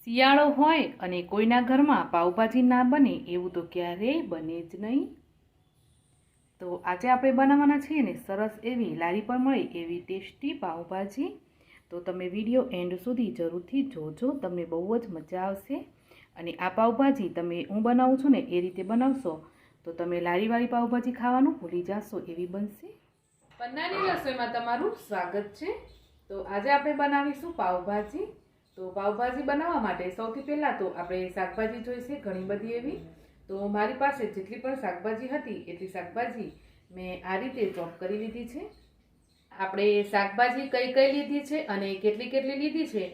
શિયાળો હોય અને કોઈના ઘરમાં પાઉંભાજી ના બને એવું તો ક્યારેય બને જ નહીં। તો આજે આપણે બનાવવાના છીએ ને સરસ એવી લારી પર મળે એવી ટેસ્ટી પાઉંભાજી। તો તમે વિડીયો એન્ડ સુધી જરૂરથી જોજો, તમને બહુ જ મજા આવશે। અને આ પાઉંભાજી તમે હું બનાવું છું ને એ રીતે બનાવશો તો તમે લારીવાળી પાઉંભાજી ખાવાનું ભૂલી જશો એવી બનશે। પન્નાની રસોઈમાં તમારું સ્વાગત છે। તો આજે આપણે બનાવીશું પાઉંભાજી। તો પાઉંભાજી બનાવવા માટે સૌથી પહેલાં તો આપણે શાકભાજી જોઈશે ઘણી બધી એવી। તો મારી પાસે જેટલી પણ શાકભાજી હતી એટલી શાકભાજી મેં આ રીતે ચોપ કરી લીધી છે। આપણે શાકભાજી કઈ કઈ લીધી છે અને કેટલી કેટલી લીધી છે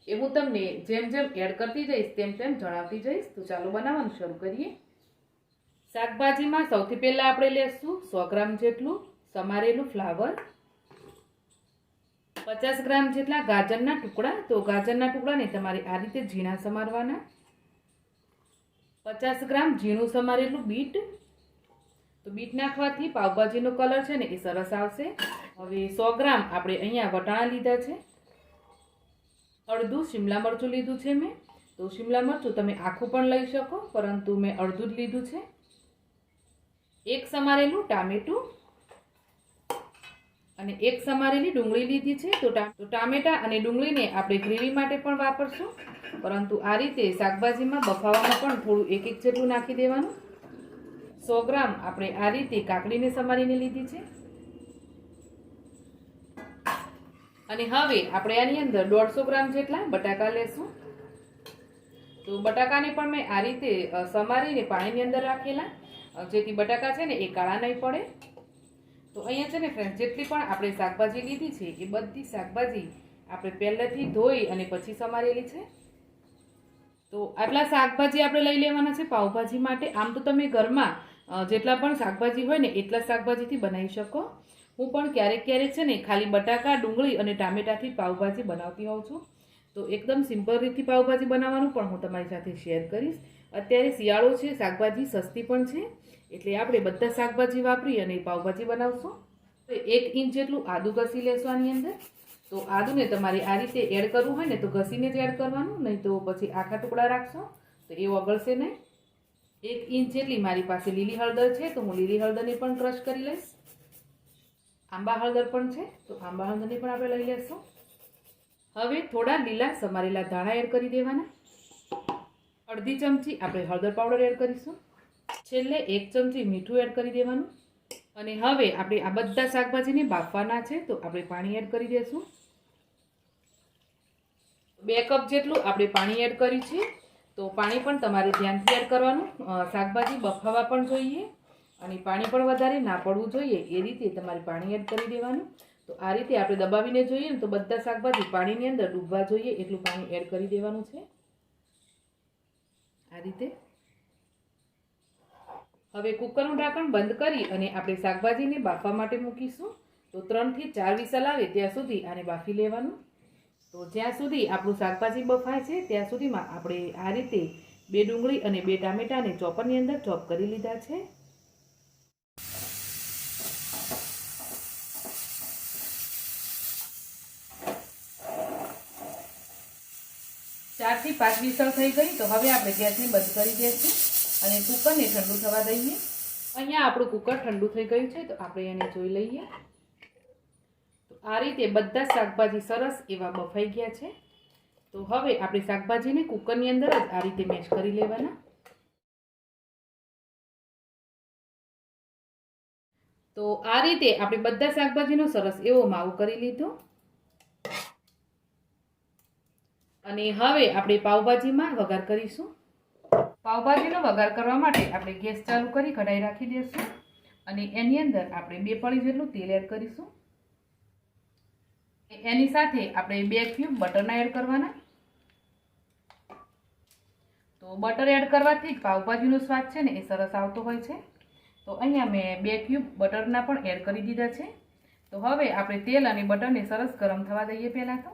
એ હું તમને જેમ જેમ એડ કરતી જઈશ તેમ તેમ જણાવતી જઈશ। તો ચાલો બનાવવાનું શરૂ કરીએ। શાકભાજીમાં સૌથી પહેલાં આપણે લેશું 100 ગ્રામ જેટલું સમારેલું ફ્લાવર, 50 ગ્રામ જેટલા ગાજરના ટુકડા। તો ગાજરના ટુકડાને તમારે આ રીતે ઝીણા સમારવાના। 50 ગ્રામ ઝીણું સમારેલું બીટ। તો બીટ નાખવાથી પાવભાજીનો કલર છે ને એ સરસ આવશે। હવે 100 ગ્રામ આપણે અહીંયા વટાણા લીધા છે। અડધું શિમલા મરચું લીધું છે મેં। તો શિમલા મરચું તમે આખું પણ લઈ શકો, પરંતુ મેં અડધું જ લીધું છે। એક સમારેલું ટામેટું અને એક સમારેલી ડુંગળી લીધી છે। તો ટામેટા અને ડુંગળીને આપણે ગ્રેવી માટે પણ વાપરશું, પરંતુ આ રીતે શાકભાજીમાં બફાવામાં પણ થોડું એક એક જેટલું નાખી દેવાનું। 100 ગ્રામ આપણે આ રીતે કાકડીને સમારીને લીધી છે। અને હવે આપણે આની અંદર 150 ગ્રામ જેટલા બટાકા લેશું। તો બટાકાને પણ મેં આ રીતે સમારીને પાણીની અંદર રાખેલા, જેથી બટાકા છે ને એ કાળા નહીં પડે। તો અહીંયા છે ને ફ્રેન્ડ, જેટલી પણ આપણે શાકભાજી લીધી છે એ બધી શાકભાજી આપણે પહેલેથી ધોઈ અને પછી સમારેલી છે। તો આટલા શાકભાજી આપણે લઈ લેવાના છે પાવભાજી માટે। આમ તો તમે ઘરમાં જેટલા પણ શાકભાજી હોય ને એટલા શાકભાજીથી બનાવી શકો। હું પણ ક્યારેક ક્યારેક છે ને ખાલી બટાકા, ડુંગળી અને ટામેટાથી પાવભાજી બનાવતી હોઉં છું। તો એકદમ સિમ્પલ રીતથી પાવભાજી બનાવવાનું પણ હું તમારી સાથે શેર કરીશ। અત્યારે શિયાળો છે, શાકભાજી સસ્તી પણ છે, એટલે આપણે બધા શાકભાજી વાપરી અને પાવભાજી બનાવશું। તો 1 ઇંચ જેટલું આદું ઘસી લેશું આની અંદર। તો આદુને તમારે આ રીતે એડ કરવું હોય ને તો ઘસીને જ એડ કરવાનું, નહીં તો પછી આખા ટુકડા રાખશો તો એ વગળશે નહીં। 1 ઇંચ જેટલી મારી પાસે લીલી હળદર છે, તો હું લીલી હળદરને પણ ક્રશ કરી લઈશ। આંબા હળદર પણ છે, તો આંબા હળદરને પણ આપણે લઈ લેશું। હવે થોડા લીલા સમારેલા ધાણા એડ કરી દેવાના। અડધી ચમચી આપણે હળદર પાવડર એડ કરીશું। છેલ્લે 1 ચમચી મીઠું એડ કરી દેવાનું। અને હવે આપણે આ બધા શાકભાજીને બાફવાના છે, તો આપણે પાણી એડ કરી દઈશું। 2 કપ જેટલું આપણે પાણી એડ કર્યું છે। તો પાણી પણ તમારે ધ્યાનથી એડ કરવાનું, શાકભાજી બફાવા પણ જોઈએ અને પાણી પણ વધારે ના પડવું જોઈએ એ રીતે તમારે પાણી એડ કરી દેવાનું। તો આ રીતે આપણે દબાવીને જોઈએ ને તો બધા શાકભાજી પાણીની અંદર ડૂબવા જોઈએ એટલું પાણી એડ કરી દેવાનું છે આ રીતે। હવે કુકરનું ઢાંકણ બંધ કરી અને આપણે શાકભાજીને બાફવા માટે મૂકીશું। તો 3 થી 4 વિસલ આવે ત્યાં સુધી આને બાફી લેવાનું। તો જ્યાં સુધી આપણું શાકભાજી બફાય છે ત્યાં સુધીમાં આપણે આ રીતે 2 ડુંગળી અને 2 ટામેટાને ચોપરની અંદર ચોપ કરી લીધા છે। 4 થી 5 વિસલ થઈ ગઈ। તો હવે આપણે ગેસને બંધ કરી દઈશું અને કુકરને ઠંડુ થવા દઈએ। અહીંયા આપણું કુકર ઠંડુ થઈ ગયું છે, તો આપણે એને જોઈ લઈએ। તો આ રીતે બધા શાકભાજી સરસ એવા બફાઈ ગયા છે। તો હવે આપણે શાકભાજીને કુકરની અંદર જ આ રીતે મેશ કરી લેવાના। તો આ રીતે આપણે બધા શાકભાજીનો સરસ એવો માવો કરી લીધો। અને હવે આપણે પાવભાજીમાં વઘાર કરીશું। પાવભાજીનો વઘાર કરવા માટે આપણે ગેસ ચાલુ કરી કઢાઈ રાખી દઈશું અને એની અંદર આપણે 2 પળી જેટલું તેલ એડ કરીશું। એની સાથે આપણે 2 ક્યુબ બટરના એડ કરવાના। તો બટર એડ કરવાથી પાવભાજીનો સ્વાદ છે ને એ સરસ આવતો હોય છે। તો અહીંયા મેં 2 ક્યુબ બટરના પણ એડ કરી દીધા છે। તો હવે આપણે તેલ અને બટરને સરસ ગરમ થવા દઈએ। પહેલાં તો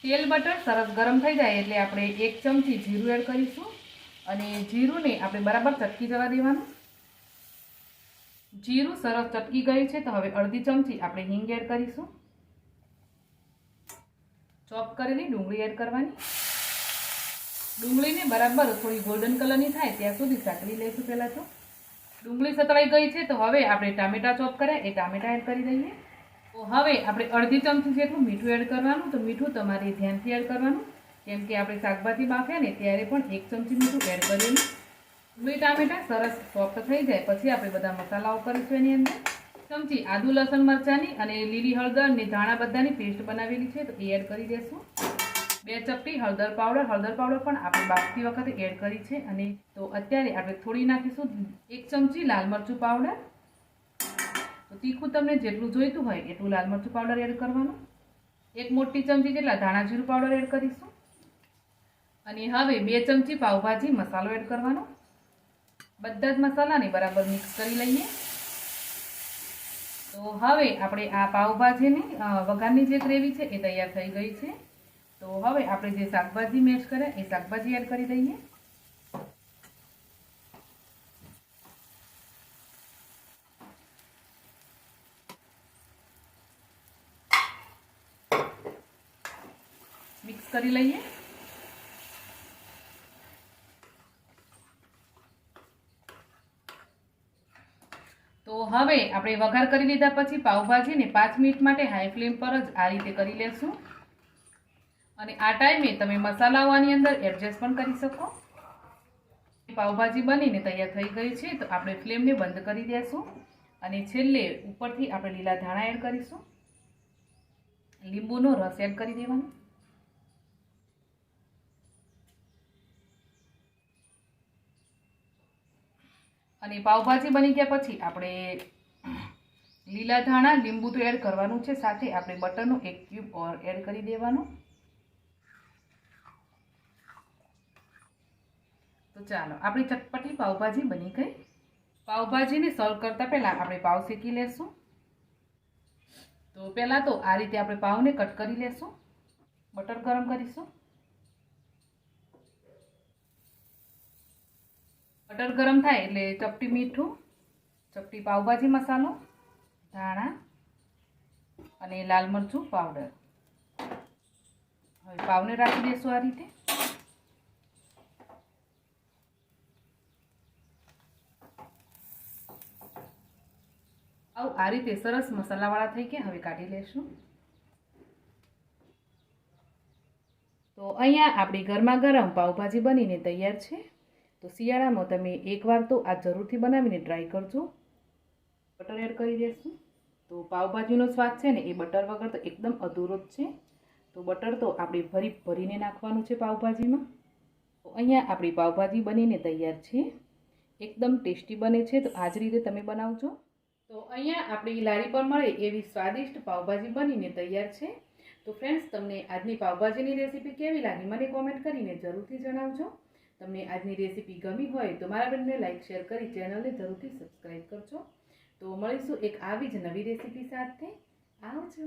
તેલ બટર સરસ ગરમ થઈ જાય એટલે આપણે 1 ચમચી જીરું એડ કરીશું અને જીરુંને આપણે બરાબર ચટકી જવા દેવાનું। જીરું સરસ ચટકી ગયું છે, તો હવે અડધી ચમચી આપણે હિંગ એડ કરીશું। ચોપ કરેલી ડુંગળી એડ કરવાની. ડુંગળીને બરાબર થોડી ગોલ્ડન કલરની થાય ત્યાં સુધી સાંકળી લઈશું. પહેલાં તો ડુંગળી સતળાઈ ગઈ છે, તો હવે આપણે ટામેટાં ચોપ કર્યા એ ટામેટાં એડ કરી દઈએ. તો હવે આપણે અડધી ચમચી જેટલું મીઠું એડ કરવાનું. તો મીઠું તમારે ધ્યાનથી એડ કરવાનું, કેમ કે આપણે શાકભાજી બાફ્યા ને ત્યારે પણ 1 ચમચી મીઠું એડ કરેલું. ડુંગળી ટામેટાં સરસ સોફ્ટ થઈ જાય પછી આપણે બધા મસાલાઓ કરીશું. એની અંદર ચમચી આદુ લસણ મરચાંની અને લીલી હળદર ને ધાણા બધાની પેસ્ટ બનાવેલી છે, તો એ એડ કરી દઈશું. 2 ચપટી હળદર પાવડર પણ આપણે બાફતી વખતે એડ કરી છે. અને તો અત્યારે આપણે થોડી નાખીશું 1 ચમચી લાલ મરચું પાવડર. તો તીખું તમને જેટલું જોઈતું હોય એટલું લાલ મરચું પાવડર એડ કરવાનું. 1 મોટી ચમચી જેટલા ધાણા જીરું પાવડર એડ કરીશું. અને હવે 2 ચમચી પાવભાજી મસાલો એડ કરવાનો. બધા જ મસાલાને બરાબર મિક્સ કરી લઈએ. તો હવે આપણે આ પાવભાજીની વઘારની જે ગ્રેવી છે એ તૈયાર થઈ ગઈ છે. તો હવે આપણે જે શાકભાજી મેશ કરે એ શાકભાજી એડ કરી દઈએ. મિક્સ કરી લઈએ. તો હવે આપણે વઘાર કરી લીધા પછી પાવભાજીને 5 મિનિટ માટે હાઈ ફ્લેમ પર જ આ રીતે કરી લેશું. અને આ ટાઈમે તમે મસાલાઓ આની અંદર એડજસ્ટ પણ કરી શકો. પાવભાજી બનીને તૈયાર થઈ ગઈ છે, તો આપણે ફ્લેમને બંધ કરી દઈશું. અને છેલ્લે ઉપરથી આપણે લીલા ધાણા એડ કરીશું. લીંબુનો રસ એડ કરી દેવાનો. અને પાવભાજી બની ગયા પછી આપણે લીલા ધાણા લીંબુ તો એડ કરવાનું છે, સાથે આપણે બટરનું 1 ક્યુબ એડ કરી દેવાનું. તો ચાલો આપણી ચટપટી પાવભાજી બની ગઈ. પાવભાજીને સર્વ કરતાં પહેલાં આપણે પાવ શેકી લેશું. તો પહેલાં તો આ રીતે આપણે પાવને કટ કરી લેશું. બટર ગરમ કરીશું. બટર ગરમ થાય એટલે ચપટી મીઠું, ચપટી પાવભાજી મસાલો, ધાણા અને લાલ મરચું પાવડર. હવે પાવને રાખી દઈશું આ રીતે. આ રીતે સરસ મસાલાવાળા થઈ ગયા. હવે કાઢી લેશું. તો અહીંયા આપણી ગરમા ગરમ પાવભાજી બનીને તૈયાર છે. તો શિયાળામાં તમે એકવાર તો આ જરૂરથી બનાવીને ટ્રાય કરજો. બટર એડ કરી દઈશું. તો પાવભાજીનો સ્વાદ છે ને એ બટર વગર તો એકદમ અધૂરો જ છે. તો બટર તો આપણે ભરીને નાખવાનું છે પાવભાજીમાં. તો અહીંયા આપણી પાવભાજી બનીને તૈયાર છે. એકદમ ટેસ્ટી બને છે. તો આ જ રીતે તમે બનાવજો. તો અહીંયા આપણી લારી પર મળે એવી સ્વાદિષ્ટ પાવભાજી બનીને તૈયાર છે. તો ફ્રેન્ડ્સ, તમને આજની પાવભાજીની રેસીપી કેવી લાગી મને કોમેન્ટ કરીને જરૂરથી જણાવજો. તમને આજની રેસીપી ગમી હોય તો મારા વિડીયોને લાઈક શેર કરી ચેનલને જરૂરથી સબસ્ક્રાઈબ કરજો. તો મળીશું એક આવી જ નવી રેસીપી સાથે. આવજો.